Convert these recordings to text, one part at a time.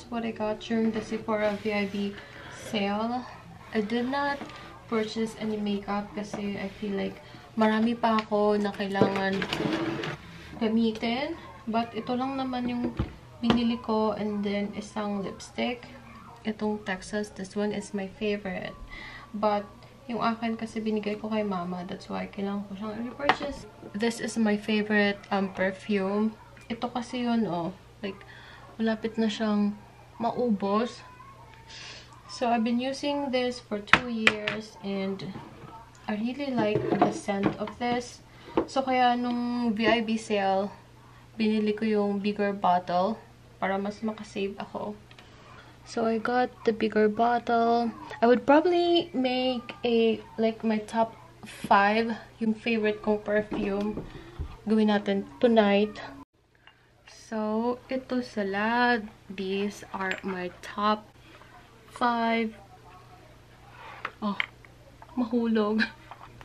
what I got during the Sephora VIB sale. I did not purchase any makeup kasi I feel like marami pa ako na kailangan gamitin. But ito lang naman yung binili ko, and then isang lipstick. Itong Texas. This one is my favorite. But yung akin kasi binigay ko kay mama. That's why kailangan ko siyang repurchase. This is my favorite perfume. Ito kasi yun, oh. Like, malapit na siyang maubos. So, I've been using this for 2 years and I really like the scent of this. So, kaya nung VIB sale, binili ko yung bigger bottle para mas makasave ako. So, I got the bigger bottle. I would probably make like my top 5 yung favorite kong perfume. Gawin natin tonight. So, ito sila. These are my top 5. Oh, mahulog.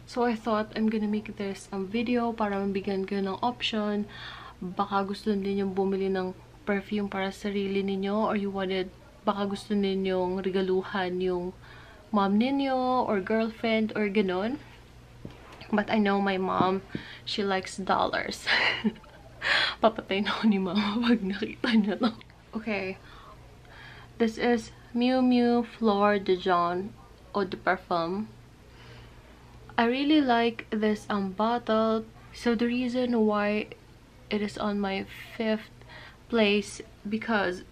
So, I thought I'm gonna make this video para mabigyan kayo ng option. Baka gusto niyo bumili ng perfume para sa sarili ninyo, or you wanted, baka gusto ninyong regaluhan yung mom ninyo or girlfriend or ganon. But I know my mom, she likes dollars. Papatay na ako ni mama pag nakita niya to. Okay. This is Miu Miu Fleur de Jaune Eau de Parfum. I really like this bottle. So the reason why it is on my 5th place, because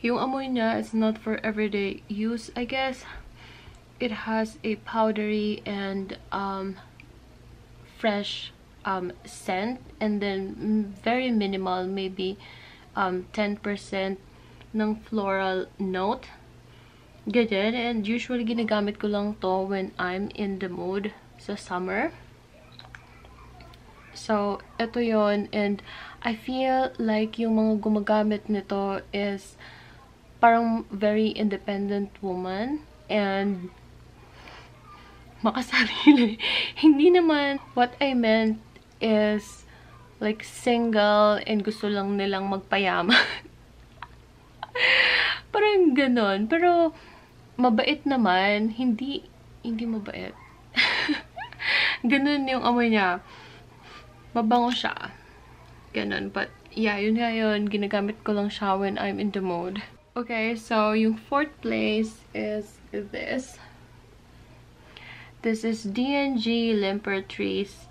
yung amoy niya is not for everyday use, I guess. It has a powdery and fresh scent, and then very minimal, maybe 10% ng floral note. Ganyan. And usually ginagamit ko lang to when I'm in the mood sa summer. So, ito yon. And I feel like yung mga gumagamit nito is parang very independent woman and makasarili. Hindi naman, what I meant is like single and gusto lang nilang magpayaman. Parang ganon. Pero mabait naman. Hindi mabait. Ganon yung amoy niya. Mabango siya. Ganon. But yeah, yun nga yun. Ginagamit ko lang siya when I'm in the mood. Okay, so yung 4th place is this. This is D&G L'Imperatrice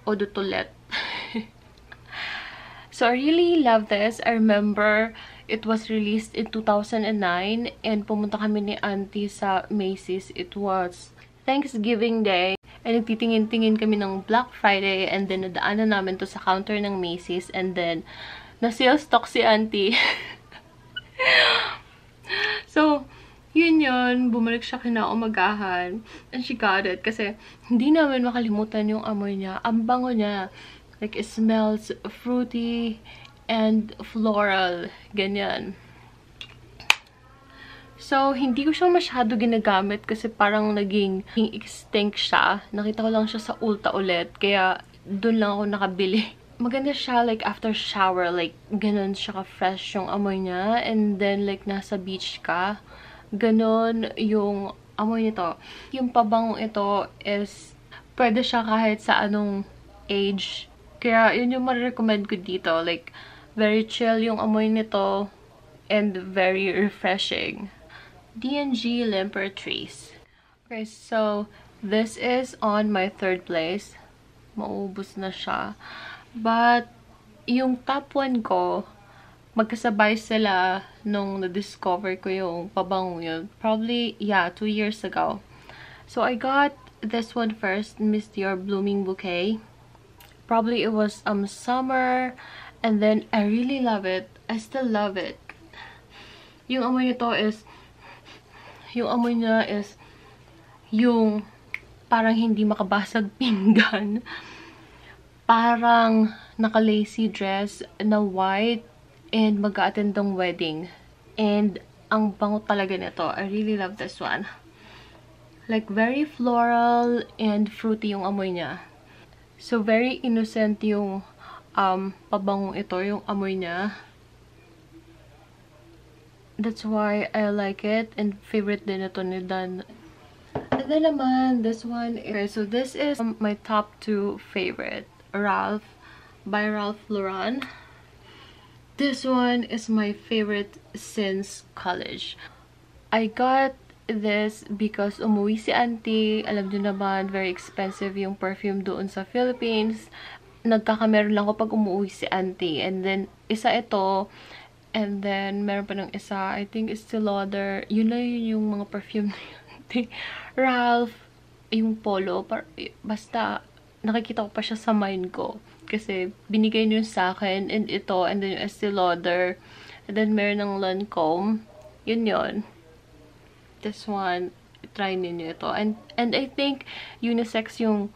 Eau de Toilette. So I really love this. I remember it was released in 2009 and pumunta kami ni Auntie sa Macy's. It was Thanksgiving Day. And nagtitingin-tingin kami ng Black Friday, and then nadaanan namin to sa counter ng Macy's, and then na-sale stock si Auntie. So, yun. Bumalik siya kinaumagahan. And she got it. Kasi hindi namin makalimutan yung amoy niya. Ang bango niya. Like, it smells fruity and floral. Ganyan. So, hindi ko siya masyado ginagamit kasi parang naging extinct siya. Nakita ko lang siya sa Ulta ulit. Kaya, dun lang ako nakabili. Maganda siya, like, after shower. Like, ganun siya ka-fresh yung amoy niya. And then, like, nasa beach ka. Ganon yung amoy nito. Yung pabangong ito is, pwede siya kahit sa anong age. Kaya, yun yung ma-recommend ko dito. Like, very chill yung amoy nito. And very refreshing. D&G L'Imperatrice. Okay, so, this is on my 3rd place. Maubos na siya. But, yung top 1 ko, magkasabay sila nung na-discover ko yung pabango yun. Probably, yeah, 2 years ago. So, I got this one first, Miss Dior Blooming Bouquet. Probably it was summer, and then I really love it. I still love it. Yung amoy nito is, yung amoy niya is, yung parang hindi makabasag pinggan. Parang naka-lacy dress na white and mag-a-attend ng wedding. And ang bango talaga nito. I really love this one. Like, very floral and fruity yung amoy niya. So, very innocent yung pabangong ito, yung amoy niya. That's why I like it. And favorite din ito ni Dan. And then naman, this one. Okay, so this is my top 2 favorite. Ralph by Ralph Lauren. This one is my favorite since college. I got this because umuwi si auntie. Alam niyo naman, very expensive yung perfume doon sa Philippines. Nagkakameron lang ako pag umuwi si auntie. And then, isa ito. And then, meron pa ng isa. I think Estee Lauder. Yun na yun yung mga perfume na yun. Ralph. Yung polo. Basta, nakikita ko pa siya sa mind ko. Kasi, binigay niyo sa akin. And ito. And then, yung Estee Lauder. And then, meron ng Lancome. Yun yun. This one. Try ninyo ito. And I think, unisex yung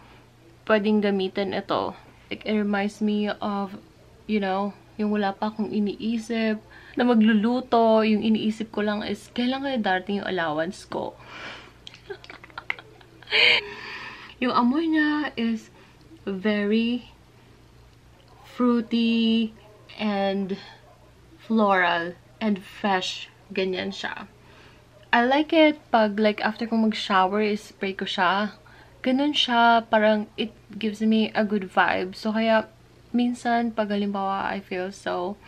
pwedeng gamitin ito. Like, it reminds me of, you know, yung wala pa akong iniisip na magluluto. Yung iniisip ko lang is, kailan kaya darating yung allowance ko? Yung amoy niya is very fruity and floral and fresh. Ganyan siya. I like it pag, like, after kong mag-shower, spray ko siya. Ganun siya. Parang, it gives me a good vibe. So, kaya, minsan, pag halimbawa, I feel so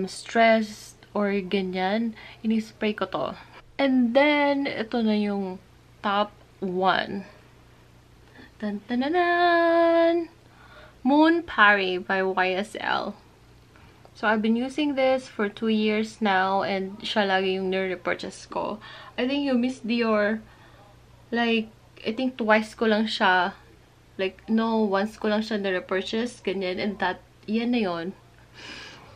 stressed or ganyan, ini-spray ko to. And then, ito na yung top 1. Tan-tan-tan! Moon Party by YSL. So, I've been using this for 2 years now and siya lagi yung nire-repurchase ko. I think yung Miss Dior, like, I think twice ko lang siya, like, no, once ko lang siya nire-repurchase, ganyan, and that, yan na yun.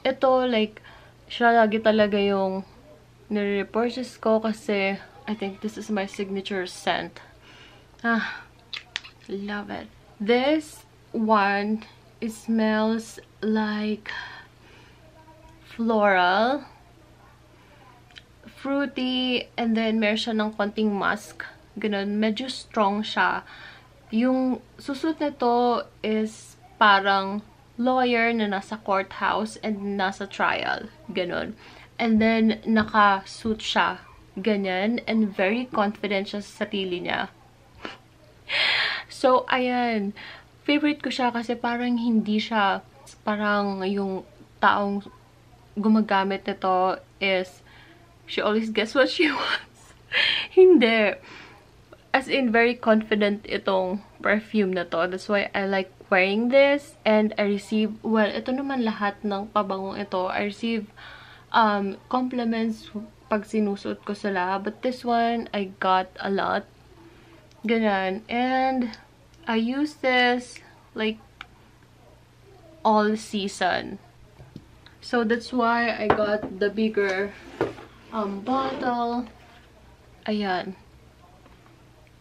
Ito, like, siya lagi talaga yung nire-repurchase ko kasi I think this is my signature scent. Love it. This one, it smells like floral, fruity, and then meron siya ng konting musk. Ganun, medyo strong siya. Yung susuot nito is parang lawyer na nasa courthouse and nasa trial. Ganun. And then, naka-suit siya. Ganyan. And very confident siya sa sarili niya. So, ayan. Favorite ko siya kasi parang hindi siya, parang yung taong gumagamit nito is, she always gets what she wants. Hindi. As in, very confident itong perfume na to. That's why I like wearing this. And I receive, well, ito naman lahat ng pabangong ito. I receive compliments pag sinusuot ko sila. But this one, I got a lot. Ganyan. And I use this, like, all season. So, that's why I got the bigger bottle. Ayan.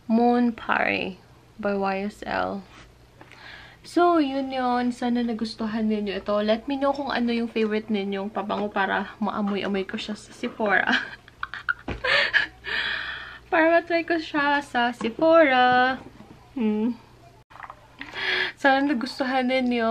Moon Party by YSL. So, yun yun. Sana nagustuhan ninyo ito. Let me know kung ano yung favorite ninyong pabango para maamoy-amoy ko siya sa Sephora. Para matry ko siya sa Sephora. Sana nagustuhan ninyo.